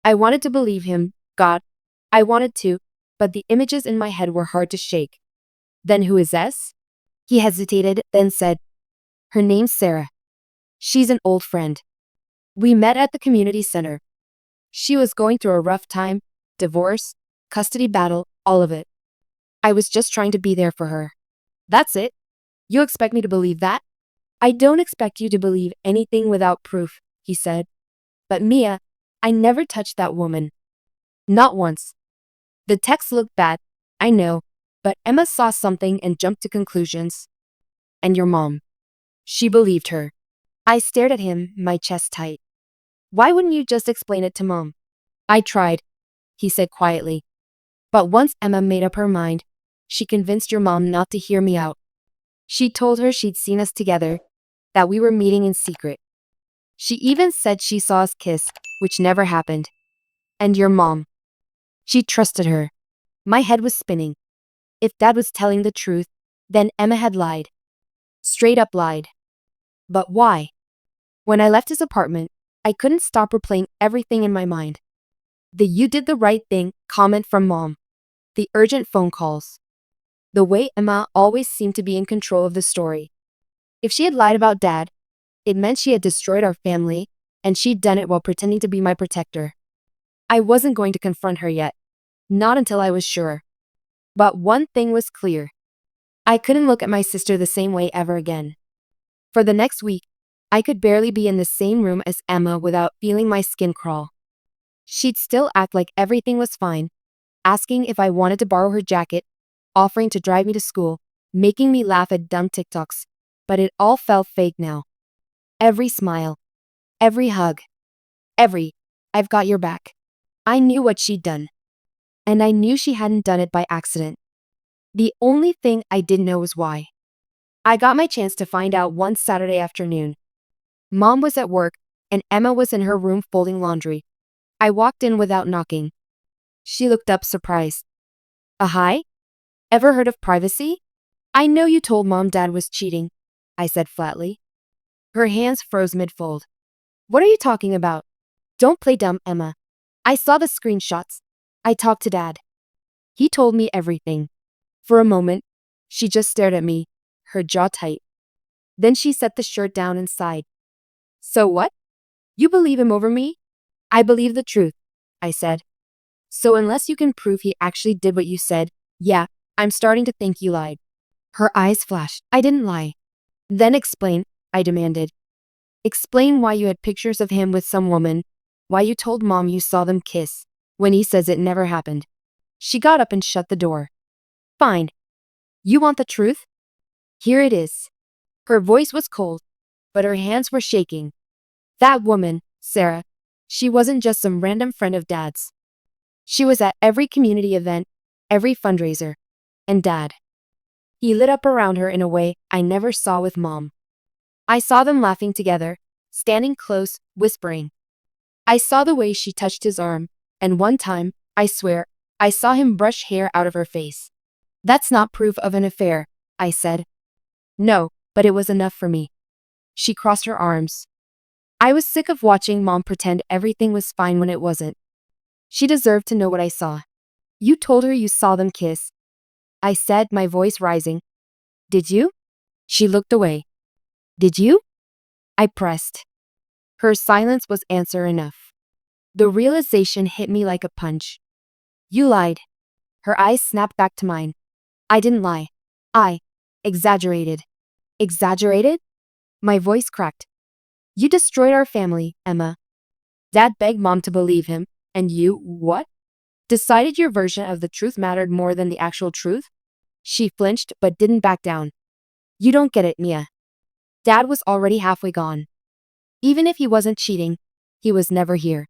I wanted to believe him, God. I wanted to, but the images in my head were hard to shake. Then who is S? He hesitated, then said, her name's Sarah. She's an old friend. We met at the community center. She was going through a rough time, divorce, custody battle, all of it. I was just trying to be there for her. That's it? You expect me to believe that? I don't expect you to believe anything without proof, he said. But Mia, I never touched that woman. Not once. The text looked bad, I know, but Emma saw something and jumped to conclusions. And your mom. She believed her. I stared at him, my chest tight. Why wouldn't you just explain it to Mom? I tried, he said quietly. But once Emma made up her mind, she convinced your mom not to hear me out. She told her she'd seen us together, that we were meeting in secret. She even said she saw us kiss, which never happened. And your mom. She trusted her. My head was spinning. If Dad was telling the truth, then Emma had lied. Straight up lied. But why? When I left his apartment, I couldn't stop replaying everything in my mind. The "you did the right thing" comment from Mom. The urgent phone calls. The way Emma always seemed to be in control of the story. If she had lied about Dad, it meant she had destroyed our family, and she'd done it while pretending to be my protector. I wasn't going to confront her yet. Not until I was sure. But one thing was clear. I couldn't look at my sister the same way ever again. For the next week, I could barely be in the same room as Emma without feeling my skin crawl. She'd still act like everything was fine, asking if I wanted to borrow her jacket, offering to drive me to school, making me laugh at dumb TikToks, but it all felt fake now. Every smile, every hug, I've got your back. I knew what she'd done. And I knew she hadn't done it by accident. The only thing I didn't know was why. I got my chance to find out one Saturday afternoon. Mom was at work, and Emma was in her room folding laundry. I walked in without knocking. She looked up surprised. Hi? Ever heard of privacy? I know you told Mom Dad was cheating, I said flatly. Her hands froze mid-fold. What are you talking about? Don't play dumb, Emma. I saw the screenshots. I talked to Dad. He told me everything. For a moment, she just stared at me, her jaw tight. Then she set the shirt down and sighed. So what? You believe him over me? I believe the truth, I said. So unless you can prove he actually did what you said, yeah, I'm starting to think you lied. Her eyes flashed. I didn't lie. Then explain, I demanded. Explain why you had pictures of him with some woman, why you told Mom you saw them kiss, when he says it never happened. She got up and shut the door. Fine. You want the truth? Here it is. Her voice was cold, but her hands were shaking. That woman, Sarah, she wasn't just some random friend of Dad's. She was at every community event, every fundraiser. And Dad. He lit up around her in a way I never saw with Mom. I saw them laughing together, standing close, whispering. I saw the way she touched his arm, and one time, I swear, I saw him brush hair out of her face. That's not proof of an affair, I said. No, but it was enough for me. She crossed her arms. I was sick of watching Mom pretend everything was fine when it wasn't. She deserved to know what I saw. You told her you saw them kiss, I said, my voice rising. Did you? She looked away. Did you? I pressed. Her silence was answer enough. The realization hit me like a punch. You lied. Her eyes snapped back to mine. I didn't lie. I exaggerated. Exaggerated? My voice cracked. You destroyed our family, Emma. Dad begged Mom to believe him, and you, what? Decided your version of the truth mattered more than the actual truth? She flinched but didn't back down. You don't get it, Mia. Dad was already halfway gone. Even if he wasn't cheating, he was never here.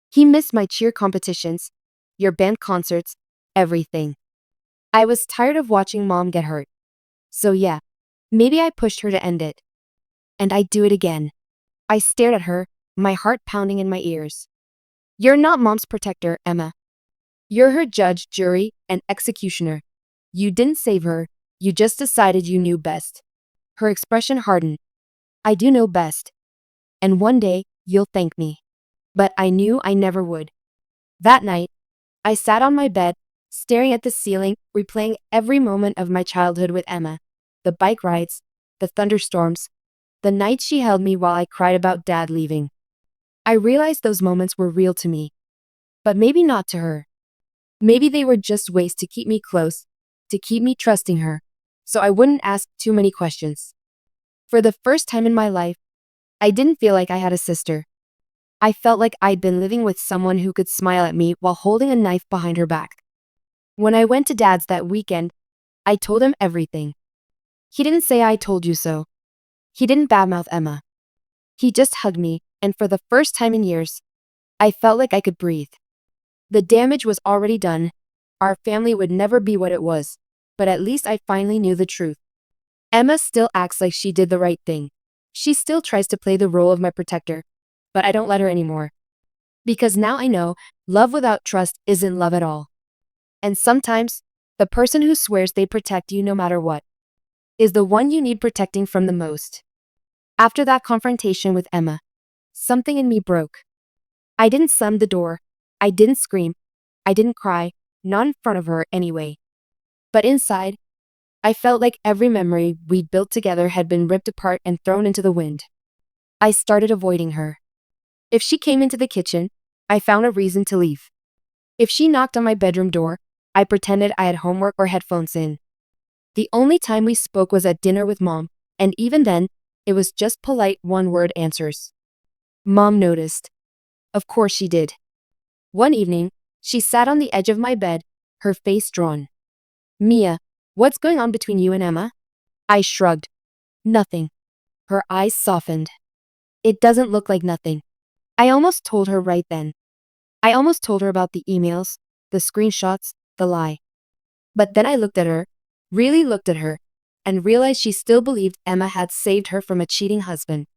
He missed my cheer competitions, your band concerts, everything. I was tired of watching Mom get hurt. So yeah, maybe I pushed her to end it. And I'd do it again. I stared at her, my heart pounding in my ears. You're not Mom's protector, Emma. You're her judge, jury, and executioner. You didn't save her, you just decided you knew best. Her expression hardened. I do know best. And one day, you'll thank me. But I knew I never would. That night, I sat on my bed, staring at the ceiling, replaying every moment of my childhood with Emma. The bike rides, the thunderstorms, the nights she held me while I cried about Dad leaving. I realized those moments were real to me, but maybe not to her. Maybe they were just ways to keep me close, to keep me trusting her, so I wouldn't ask too many questions. For the first time in my life, I didn't feel like I had a sister. I felt like I'd been living with someone who could smile at me while holding a knife behind her back. When I went to Dad's that weekend, I told him everything. He didn't say I told you so. He didn't badmouth Emma. He just hugged me, and for the first time in years, I felt like I could breathe. The damage was already done. Our family would never be what it was, but at least I finally knew the truth. Emma still acts like she did the right thing. She still tries to play the role of my protector, but I don't let her anymore. Because now I know love without trust isn't love at all. And sometimes, the person who swears they protect you no matter what is the one you need protecting from the most. After that confrontation with Emma, something in me broke. I didn't slam the door. I didn't scream. I didn't cry, not in front of her anyway. But inside, I felt like every memory we'd built together had been ripped apart and thrown into the wind. I started avoiding her. If she came into the kitchen, I found a reason to leave. If she knocked on my bedroom door, I pretended I had homework or headphones in. The only time we spoke was at dinner with Mom, and even then, it was just polite one-word answers. Mom noticed. Of course she did. One evening, she sat on the edge of my bed, her face drawn. Mia, what's going on between you and Emma? I shrugged. Nothing. Her eyes softened. It doesn't look like nothing. I almost told her right then. I almost told her about the emails, the screenshots, the lie. But then I looked at her, really looked at her, and realized she still believed Emma had saved her from a cheating husband.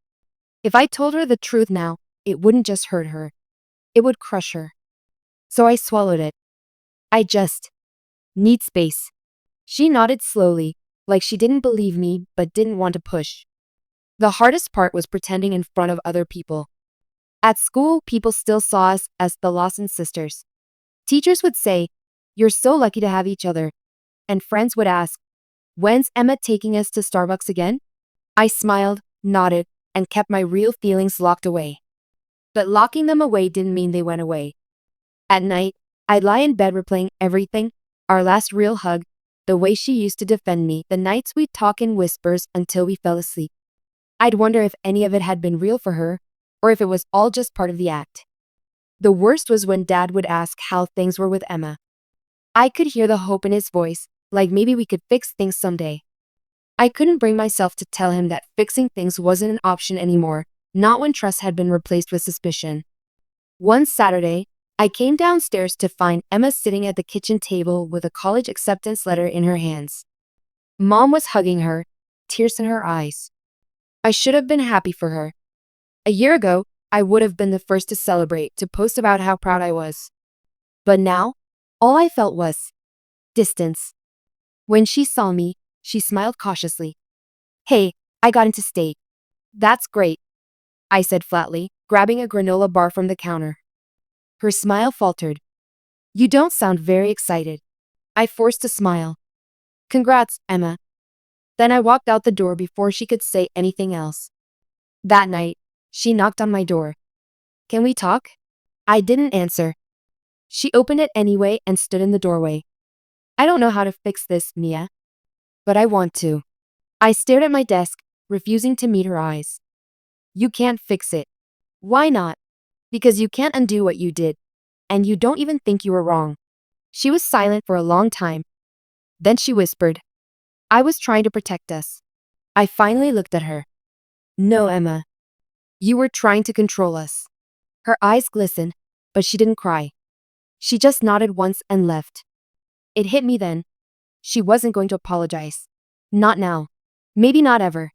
If I told her the truth now, it wouldn't just hurt her. It would crush her. So I swallowed it. I just need space. She nodded slowly, like she didn't believe me but didn't want to push. The hardest part was pretending in front of other people. At school, people still saw us as the Lawson sisters. Teachers would say, "You're so lucky to have each other." And friends would ask, "When's Emma taking us to Starbucks again?" I smiled, nodded, and kept my real feelings locked away. But locking them away didn't mean they went away. At night, I'd lie in bed replaying everything, our last real hug, the way she used to defend me, the nights we'd talk in whispers until we fell asleep. I'd wonder if any of it had been real for her, or if it was all just part of the act. The worst was when Dad would ask how things were with Emma. I could hear the hope in his voice, like maybe we could fix things someday. I couldn't bring myself to tell him that fixing things wasn't an option anymore, not when trust had been replaced with suspicion. One Saturday, I came downstairs to find Emma sitting at the kitchen table with a college acceptance letter in her hands. Mom was hugging her, tears in her eyes. I should have been happy for her. A year ago, I would have been the first to celebrate, to post about how proud I was. But now, all I felt was distance. When she saw me, she smiled cautiously. "Hey, I got into state." "That's great," I said flatly, grabbing a granola bar from the counter. Her smile faltered. "You don't sound very excited." I forced a smile. "Congrats, Emma." Then I walked out the door before she could say anything else. That night, she knocked on my door. "Can we talk?" I didn't answer. She opened it anyway and stood in the doorway. "I don't know how to fix this, Mia. But I want to." I stared at my desk, refusing to meet her eyes. "You can't fix it." "Why not?" "Because you can't undo what you did. And you don't even think you were wrong." She was silent for a long time. Then she whispered, "I was trying to protect us." I finally looked at her. "No, Emma. You were trying to control us." Her eyes glistened, but she didn't cry. She just nodded once and left. It hit me then. She wasn't going to apologize. Not now. Maybe not ever.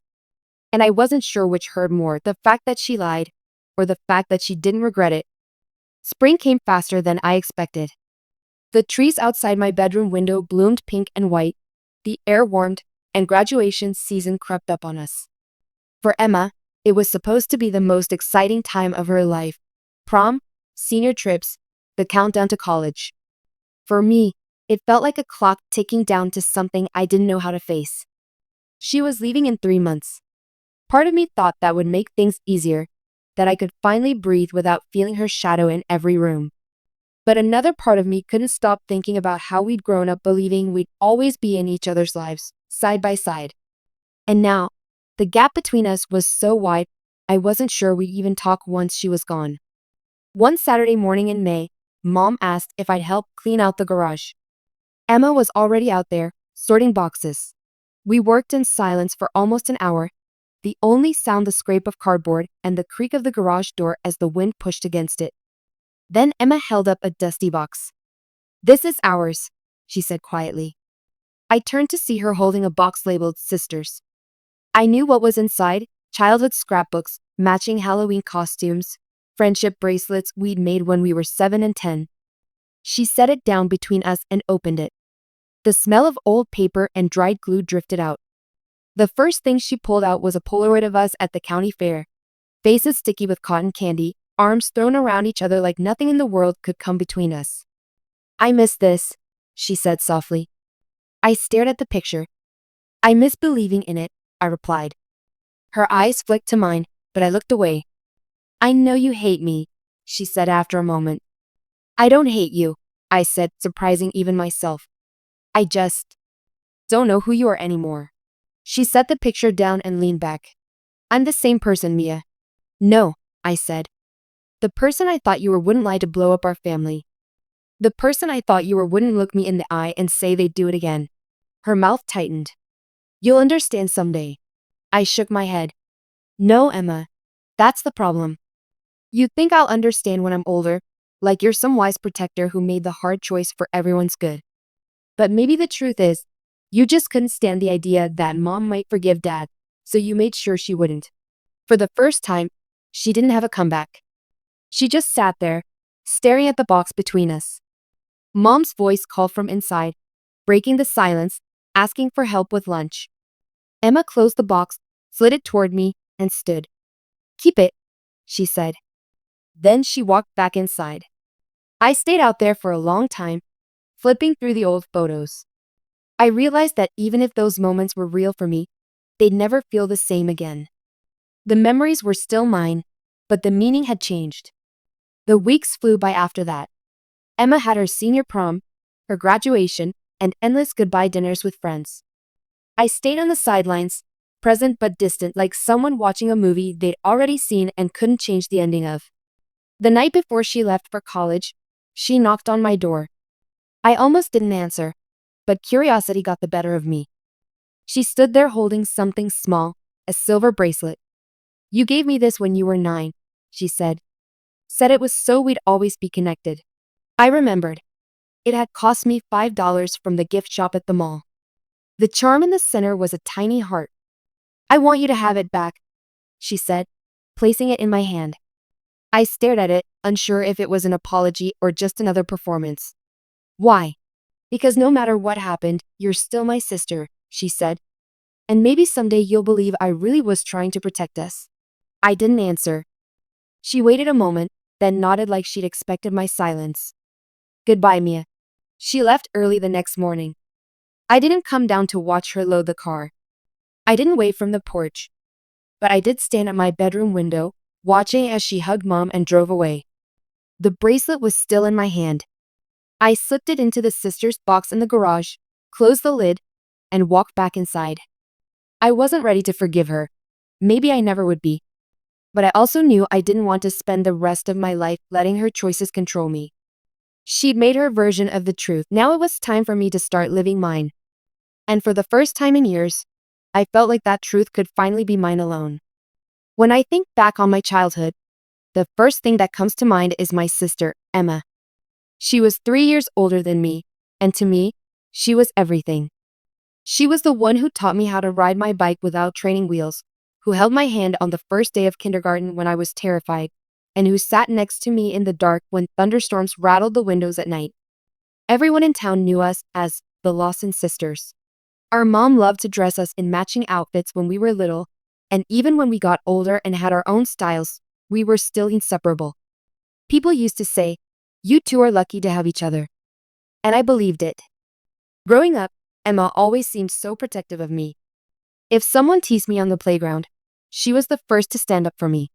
And I wasn't sure which hurt more, the fact that she lied, or the fact that she didn't regret it. Spring came faster than I expected. The trees outside my bedroom window bloomed pink and white, the air warmed, and graduation season crept up on us. For Emma, it was supposed to be the most exciting time of her life. Prom, senior trips, the countdown to college. For me, it felt like a clock ticking down to something I didn't know how to face. She was leaving in 3 months. Part of me thought that would make things easier, that I could finally breathe without feeling her shadow in every room. But another part of me couldn't stop thinking about how we'd grown up believing we'd always be in each other's lives, side by side. And now, the gap between us was so wide, I wasn't sure we'd even talk once she was gone. One Saturday morning in May, Mom asked if I'd help clean out the garage. Emma was already out there, sorting boxes. We worked in silence for almost an hour, the only sound the scrape of cardboard and the creak of the garage door as the wind pushed against it. Then Emma held up a dusty box. "This is ours," she said quietly. I turned to see her holding a box labeled Sisters. I knew what was inside: childhood scrapbooks, matching Halloween costumes, friendship bracelets we'd made when we were 7 and 10. She set it down between us and opened it. The smell of old paper and dried glue drifted out. The first thing she pulled out was a Polaroid of us at the county fair. Faces sticky with cotton candy, arms thrown around each other like nothing in the world could come between us. "I miss this," she said softly. I stared at the picture. "I miss believing in it," I replied. Her eyes flicked to mine, but I looked away. "I know you hate me," she said after a moment. "I don't hate you," I said, surprising even myself. "I just don't know who you are anymore." She set the picture down and leaned back. "I'm the same person, Mia." "No," I said. "The person I thought you were wouldn't lie to blow up our family. The person I thought you were wouldn't look me in the eye and say they'd do it again." Her mouth tightened. "You'll understand someday." I shook my head. "No, Emma. That's the problem. You think I'll understand when I'm older, like you're some wise protector who made the hard choice for everyone's good. But maybe the truth is, you just couldn't stand the idea that Mom might forgive Dad, so you made sure she wouldn't." For the first time, she didn't have a comeback. She just sat there, staring at the box between us. Mom's voice called from inside, breaking the silence, asking for help with lunch. Emma closed the box, slid it toward me, and stood. "Keep it," she said. Then she walked back inside. I stayed out there for a long time, flipping through the old photos. I realized that even if those moments were real for me, they'd never feel the same again. The memories were still mine, but the meaning had changed. The weeks flew by after that. Emma had her senior prom, her graduation, and endless goodbye dinners with friends. I stayed on the sidelines, present but distant, like someone watching a movie they'd already seen and couldn't change the ending of. The night before she left for college, she knocked on my door. I almost didn't answer, but curiosity got the better of me. She stood there holding something small, a silver bracelet. "You gave me this when you were 9, she said. Said it was so we'd always be connected." I remembered. It had cost me $5 from the gift shop at the mall. The charm in the center was a tiny heart. "I want you to have it back," she said, placing it in my hand. I stared at it, unsure if it was an apology or just another performance. "Why?" "Because no matter what happened, you're still my sister," she said. "And maybe someday you'll believe I really was trying to protect us." I didn't answer. She waited a moment, then nodded like she'd expected my silence. "Goodbye, Mia." She left early the next morning. I didn't come down to watch her load the car. I didn't wave from the porch. But I did stand at my bedroom window, watching as she hugged Mom and drove away. The bracelet was still in my hand. I slipped it into the Sisters box in the garage, closed the lid, and walked back inside. I wasn't ready to forgive her. Maybe I never would be. But I also knew I didn't want to spend the rest of my life letting her choices control me. She'd made her version of the truth. Now it was time for me to start living mine. And for the first time in years, I felt like that truth could finally be mine alone. When I think back on my childhood, the first thing that comes to mind is my sister, Emma. She was 3 years older than me, and to me, she was everything. She was the one who taught me how to ride my bike without training wheels, who held my hand on the first day of kindergarten when I was terrified, and who sat next to me in the dark when thunderstorms rattled the windows at night. Everyone in town knew us as the Lawson Sisters. Our mom loved to dress us in matching outfits when we were little, and even when we got older and had our own styles, we were still inseparable. People used to say, You two are lucky to have each other. And I believed it. Growing up, Emma always seemed so protective of me. If someone teased me on the playground, she was the first to stand up for me.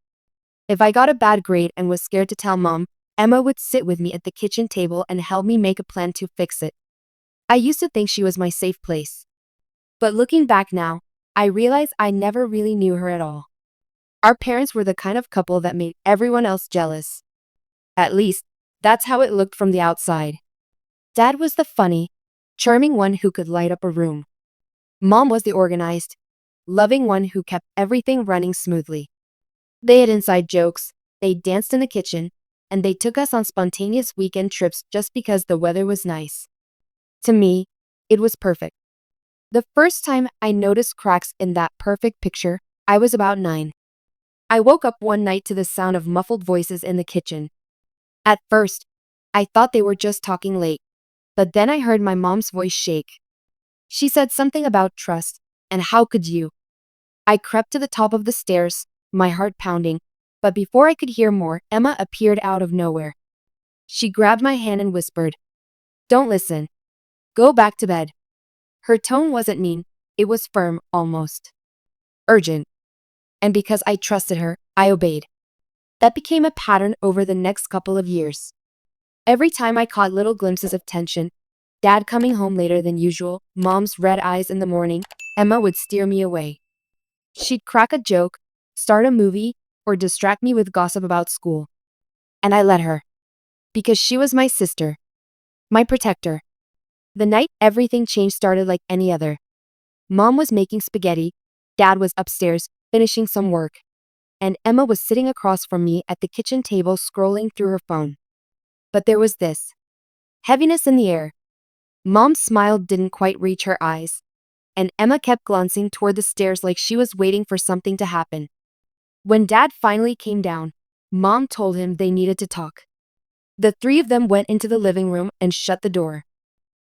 If I got a bad grade and was scared to tell mom, Emma would sit with me at the kitchen table and help me make a plan to fix it. I used to think she was my safe place. But looking back now, I realize I never really knew her at all. Our parents were the kind of couple that made everyone else jealous. At least, that's how it looked from the outside. Dad was the funny, charming one who could light up a room. Mom was the organized, loving one who kept everything running smoothly. They had inside jokes, they danced in the kitchen, and they took us on spontaneous weekend trips just because the weather was nice. To me, it was perfect. The first time I noticed cracks in that perfect picture, I was about 9. I woke up one night to the sound of muffled voices in the kitchen. At first, I thought they were just talking late, but then I heard my mom's voice shake. She said something about trust, and how could you? I crept to the top of the stairs, my heart pounding, but before I could hear more, Emma appeared out of nowhere. She grabbed my hand and whispered, "Don't listen. Go back to bed." Her tone wasn't mean, it was firm, almost urgent. And because I trusted her, I obeyed. That became a pattern over the next couple of years. Every time I caught little glimpses of tension, Dad coming home later than usual, Mom's red eyes in the morning, Emma would steer me away. She'd crack a joke, start a movie, or distract me with gossip about school. And I let her. Because she was my sister. My protector. The night everything changed started like any other. Mom was making spaghetti, Dad was upstairs, finishing some work, and Emma was sitting across from me at the kitchen table scrolling through her phone. But there was this heaviness in the air. Mom's smile didn't quite reach her eyes, and Emma kept glancing toward the stairs like she was waiting for something to happen. When Dad finally came down, Mom told him they needed to talk. The three of them went into the living room and shut the door.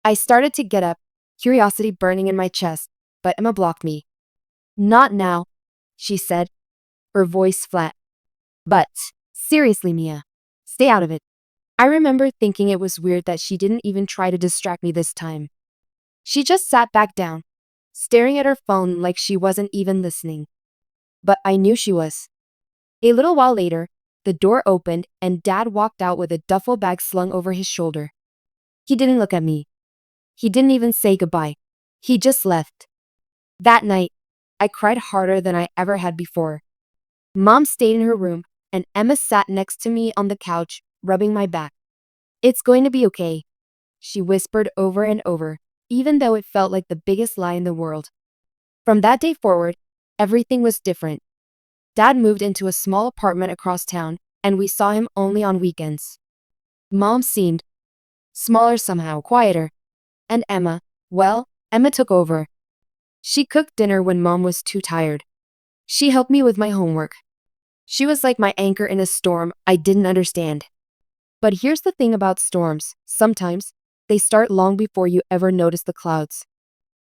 I started to get up, curiosity burning in my chest, but Emma blocked me. "Not now," she said, her voice flat. "But, seriously, Mia, stay out of it." I remember thinking it was weird that she didn't even try to distract me this time. She just sat back down, staring at her phone like she wasn't even listening. But I knew she was. A little while later, the door opened and Dad walked out with a duffel bag slung over his shoulder. He didn't look at me. He didn't even say goodbye. He just left. That night, I cried harder than I ever had before. Mom stayed in her room, and Emma sat next to me on the couch, rubbing my back. "It's going to be okay," she whispered over and over, even though it felt like the biggest lie in the world. From that day forward, everything was different. Dad moved into a small apartment across town, and we saw him only on weekends. Mom seemed smaller somehow, quieter. And Emma, well, Emma took over. She cooked dinner when Mom was too tired. She helped me with my homework. She was like my anchor in a storm I didn't understand. But here's the thing about storms. Sometimes, they start long before you ever notice the clouds.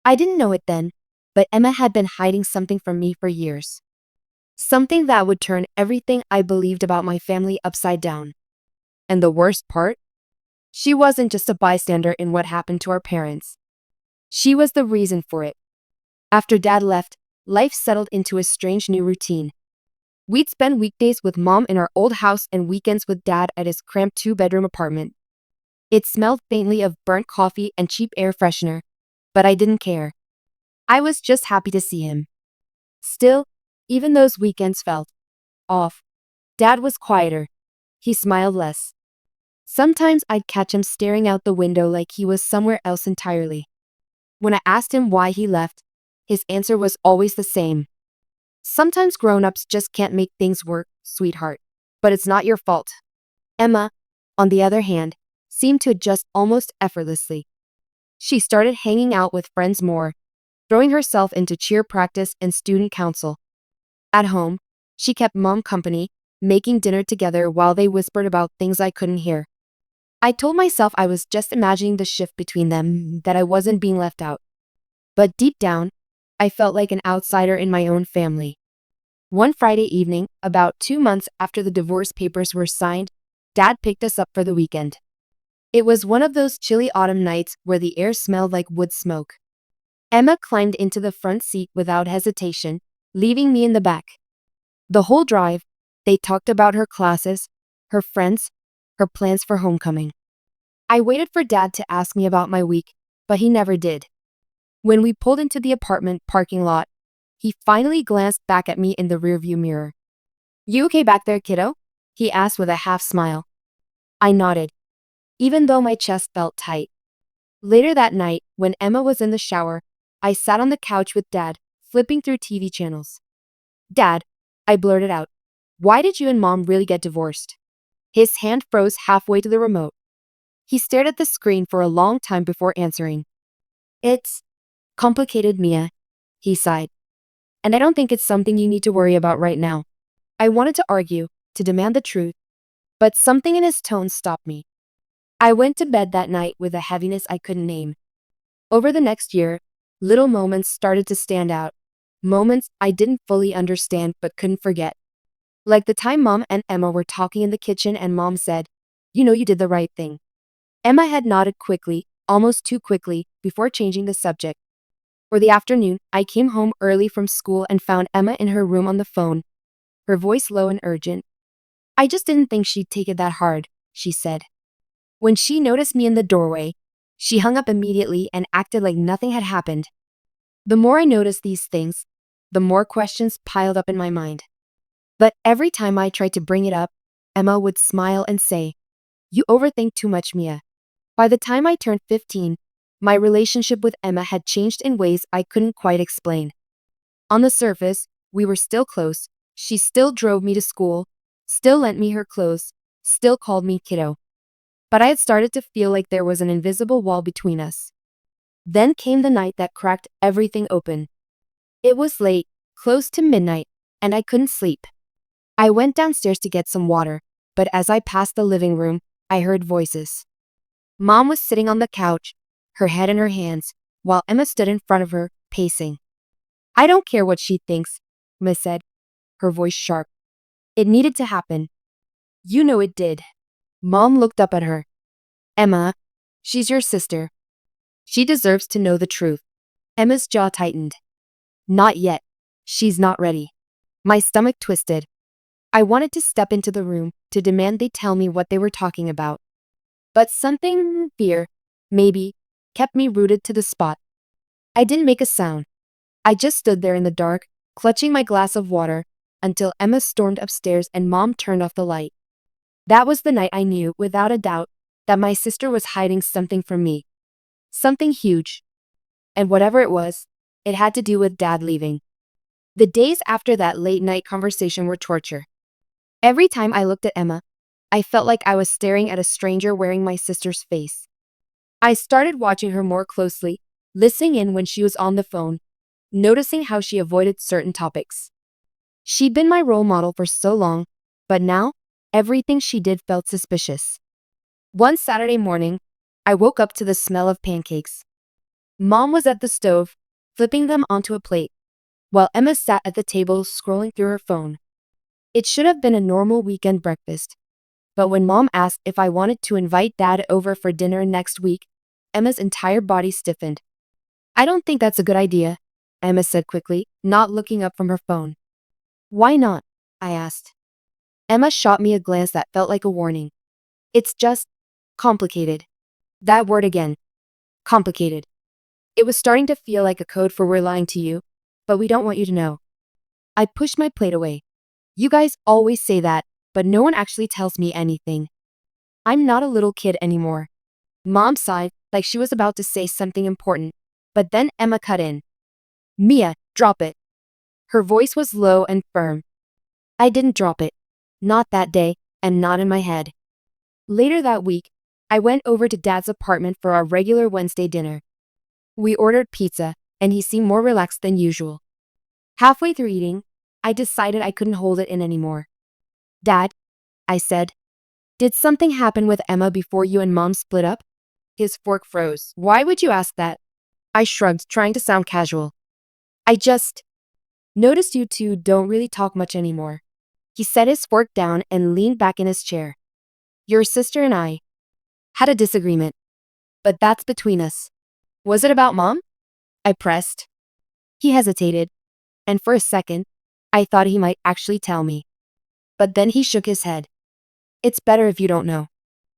I didn't know it then, but Emma had been hiding something from me for years. Something that would turn everything I believed about my family upside down. And the worst part? She wasn't just a bystander in what happened to our parents. She was the reason for it. After Dad left, life settled into a strange new routine. We'd spend weekdays with Mom in our old house and weekends with Dad at his cramped 2-bedroom apartment. It smelled faintly of burnt coffee and cheap air freshener, but I didn't care. I was just happy to see him. Still, even those weekends felt off. Dad was quieter. He smiled less. Sometimes I'd catch him staring out the window like he was somewhere else entirely. When I asked him why he left, his answer was always the same. "Sometimes grown-ups just can't make things work, sweetheart. But it's not your fault." Emma, on the other hand, seemed to adjust almost effortlessly. She started hanging out with friends more, throwing herself into cheer practice and student council. At home, she kept Mom company, making dinner together while they whispered about things I couldn't hear. I told myself I was just imagining the shift between them, that I wasn't being left out. But deep down, I felt like an outsider in my own family. One Friday evening, about 2 months after the divorce papers were signed, Dad picked us up for the weekend. It was one of those chilly autumn nights where the air smelled like wood smoke. Emma climbed into the front seat without hesitation, leaving me in the back. The whole drive, they talked about her classes, her friends, her plans for homecoming. I waited for Dad to ask me about my week, but he never did. When we pulled into the apartment parking lot, he finally glanced back at me in the rearview mirror. "You okay back there, kiddo?" he asked with a half smile. I nodded, even though my chest felt tight. Later that night, when Emma was in the shower, I sat on the couch with Dad, flipping through TV channels. "Dad," I blurted out, "why did you and Mom really get divorced?" His hand froze halfway to the remote. He stared at the screen for a long time before answering. "It's complicated, Mia," he sighed. "And I don't think it's something you need to worry about right now." I wanted to argue, to demand the truth, but something in his tone stopped me. I went to bed that night with a heaviness I couldn't name. Over the next year, little moments started to stand out. Moments I didn't fully understand but couldn't forget. Like the time Mom and Emma were talking in the kitchen and Mom said, "You know you did the right thing." Emma had nodded quickly, almost too quickly, before changing the subject. For the afternoon, I came home early from school and found Emma in her room on the phone, her voice low and urgent. "I just didn't think she'd take it that hard," she said. When she noticed me in the doorway, she hung up immediately and acted like nothing had happened. The more I noticed these things, the more questions piled up in my mind. But every time I tried to bring it up, Emma would smile and say, "You overthink too much, Mia." By the time I turned 15, my relationship with Emma had changed in ways I couldn't quite explain. On the surface, we were still close. She still drove me to school, still lent me her clothes, still called me kiddo. But I had started to feel like there was an invisible wall between us. Then came the night that cracked everything open. It was late, close to midnight, and I couldn't sleep. I went downstairs to get some water, but as I passed the living room, I heard voices. Mom was sitting on the couch, her head in her hands, while Emma stood in front of her, pacing. "I don't care what she thinks," Emma said, her voice sharp. "It needed to happen." "You know it did." Mom looked up at her. "Emma, she's your sister. She deserves to know the truth." Emma's jaw tightened. "Not yet. She's not ready." My stomach twisted. I wanted to step into the room, to demand they tell me what they were talking about. But something, fear, maybe, kept me rooted to the spot. I didn't make a sound. I just stood there in the dark, clutching my glass of water, until Emma stormed upstairs and Mom turned off the light. That was the night I knew, without a doubt, that my sister was hiding something from me. Something huge. And whatever it was, it had to do with Dad leaving. The days after that late-night conversation were torture. Every time I looked at Emma, I felt like I was staring at a stranger wearing my sister's face. I started watching her more closely, listening in when she was on the phone, noticing how she avoided certain topics. She'd been my role model for so long, but now, everything she did felt suspicious. One Saturday morning, I woke up to the smell of pancakes. Mom was at the stove, flipping them onto a plate, while Emma sat at the table scrolling through her phone. It should have been a normal weekend breakfast. But when Mom asked if I wanted to invite Dad over for dinner next week, Emma's entire body stiffened. "I don't think that's a good idea," Emma said quickly, not looking up from her phone. "Why not?" I asked. Emma shot me a glance that felt like a warning. "It's just complicated." That word again. Complicated. It was starting to feel like a code for "we're lying to you, but we don't want you to know." I pushed my plate away. "You guys always say that, but no one actually tells me anything. I'm not a little kid anymore." Mom sighed, like she was about to say something important, but then Emma cut in. "Mia, drop it." Her voice was low and firm. I didn't drop it. Not that day, and not in my head. Later that week, I went over to Dad's apartment for our regular Wednesday dinner. We ordered pizza, and he seemed more relaxed than usual. Halfway through eating, I decided I couldn't hold it in anymore. "Dad," I said, "did something happen with Emma before you and Mom split up?" His fork froze. "Why would you ask that?" I shrugged, trying to sound casual. "I just noticed you two don't really talk much anymore." He set his fork down and leaned back in his chair. Your sister and I had a disagreement, but that's between us. Was it about mom? I pressed. He hesitated, and for a second, I thought he might actually tell me. But then he shook his head. It's better if you don't know.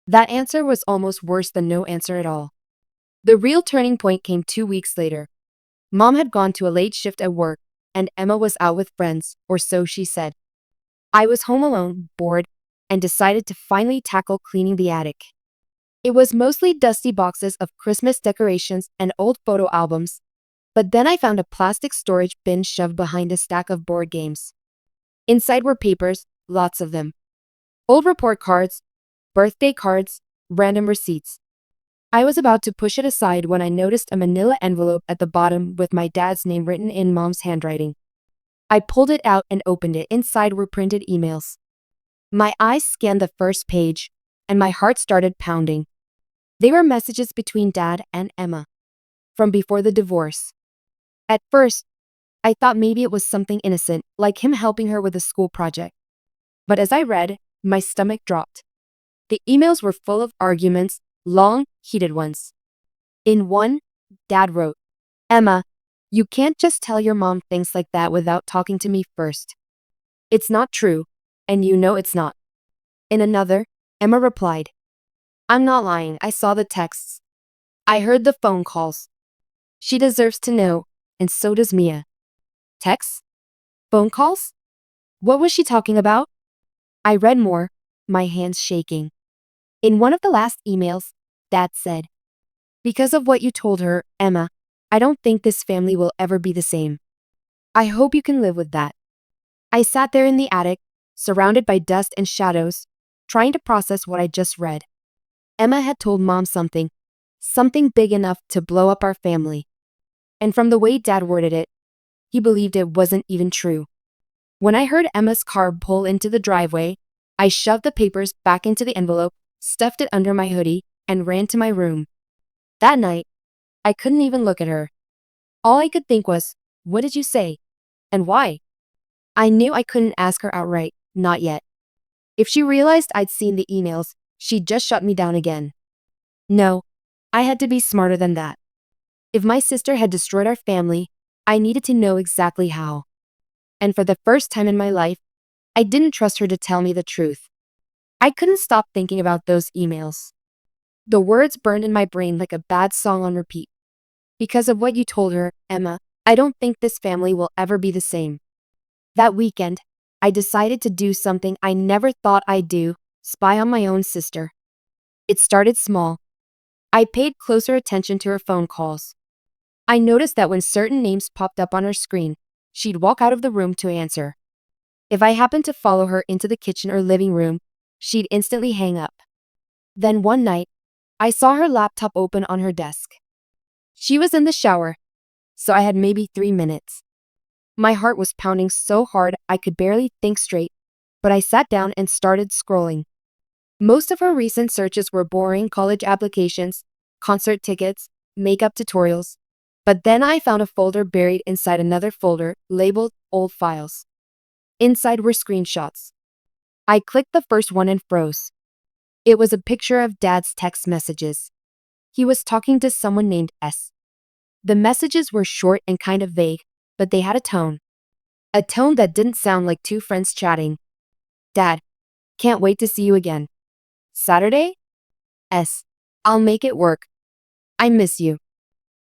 That answer was almost worse than no answer at all. The real turning point came 2 weeks later. Mom had gone to a late shift at work, and Emma was out with friends, or so she said. I was home alone, bored, and decided to finally tackle cleaning the attic. It was mostly dusty boxes of Christmas decorations and old photo albums, but then I found a plastic storage bin shoved behind a stack of board games. Inside were papers, lots of them. Old report cards, birthday cards, random receipts. I was about to push it aside when I noticed a manila envelope at the bottom with my dad's name written in mom's handwriting. I pulled it out and opened it. Inside were printed emails. My eyes scanned the first page, and my heart started pounding. They were messages between Dad and Emma, from before the divorce. At first, I thought maybe it was something innocent, like him helping her with a school project. But as I read, my stomach dropped. The emails were full of arguments, long, heated ones. In one, Dad wrote, Emma, you can't just tell your mom things like that without talking to me first. It's not true, and you know it's not. In another, Emma replied, I'm not lying, I saw the texts. I heard the phone calls. She deserves to know, and so does Mia. Texts? Phone calls? What was she talking about? I read more, my hands shaking. In one of the last emails, Dad said, because of what you told her, Emma, I don't think this family will ever be the same. I hope you can live with that. I sat there in the attic, surrounded by dust and shadows, trying to process what I just read. Emma had told Mom something big enough to blow up our family. And from the way Dad worded it, he believed it wasn't even true. When I heard Emma's car pull into the driveway, I shoved the papers back into the envelope, stuffed it under my hoodie, and ran to my room. That night, I couldn't even look at her. All I could think was, what did you say? And why? I knew I couldn't ask her outright, not yet. If she realized I'd seen the emails, she'd just shut me down again. No, I had to be smarter than that. If my sister had destroyed our family, I needed to know exactly how. And for the first time in my life, I didn't trust her to tell me the truth. I couldn't stop thinking about those emails. The words burned in my brain like a bad song on repeat. Because of what you told her, Emma, I don't think this family will ever be the same. That weekend, I decided to do something I never thought I'd do, spy on my own sister. It started small. I paid closer attention to her phone calls. I noticed that when certain names popped up on her screen, she'd walk out of the room to answer. If I happened to follow her into the kitchen or living room, she'd instantly hang up. Then one night, I saw her laptop open on her desk. She was in the shower, so I had maybe 3 minutes. My heart was pounding so hard I could barely think straight, but I sat down and started scrolling. Most of her recent searches were boring college applications, concert tickets, makeup tutorials, but then I found a folder buried inside another folder labeled Old Files. Inside were screenshots. I clicked the first one and froze. It was a picture of Dad's text messages. He was talking to someone named S. The messages were short and kind of vague, but they had a tone. A tone that didn't sound like two friends chatting. Dad, can't wait to see you again. Saturday? S. I'll make it work. I miss you.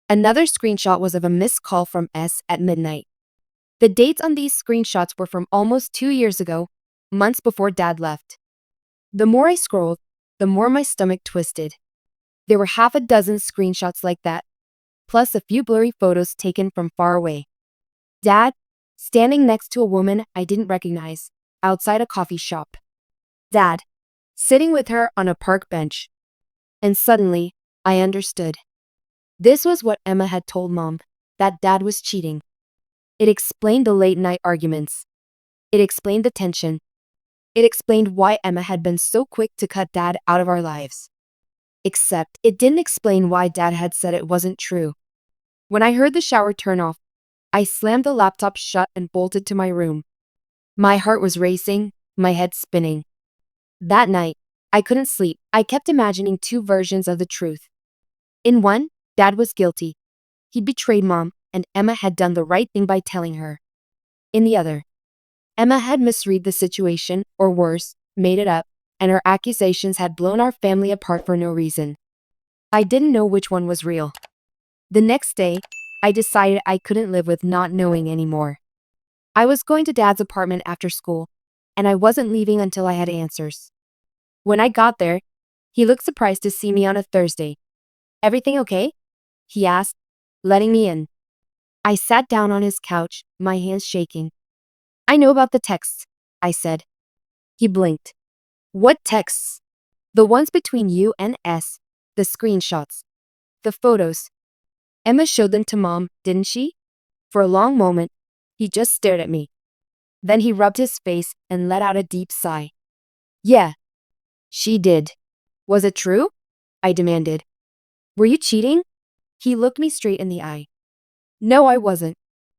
Another screenshot was of a missed call from S at midnight. The dates on these screenshots were from almost 2 years ago, months before Dad left. The more I scrolled, the more my stomach twisted. There were half a dozen screenshots like that, plus a few blurry photos taken from far away. Dad, standing next to a woman I didn't recognize, outside a coffee shop. Dad, sitting with her on a park bench. And suddenly, I understood. This was what Emma had told Mom, that Dad was cheating. It explained the late-night arguments. It explained the tension. It explained why Emma had been so quick to cut Dad out of our lives. Except, it didn't explain why Dad had said it wasn't true. When I heard the shower turn off, I slammed the laptop shut and bolted to my room. My heart was racing, my head spinning. That night, I couldn't sleep. I kept imagining two versions of the truth. In one, Dad was guilty. He'd betrayed Mom, and Emma had done the right thing by telling her. In the other, Emma had misread the situation, or worse, made it up, and her accusations had blown our family apart for no reason. I didn't know which one was real. The next day, I decided I couldn't live with not knowing anymore. I was going to Dad's apartment after school, and I wasn't leaving until I had answers. When I got there, he looked surprised to see me on a Thursday. "Everything okay?" he asked, letting me in. I sat down on his couch, my hands shaking. "I know about the texts," I said. He blinked. "What texts?" "The ones between you and S. The screenshots. The photos. Emma showed them to Mom, didn't she?" For a long moment, he just stared at me. Then he rubbed his face and let out a deep sigh. "Yeah, she did." "Was it true?" I demanded. "Were you cheating?" He looked me straight in the eye. "No, I wasn't.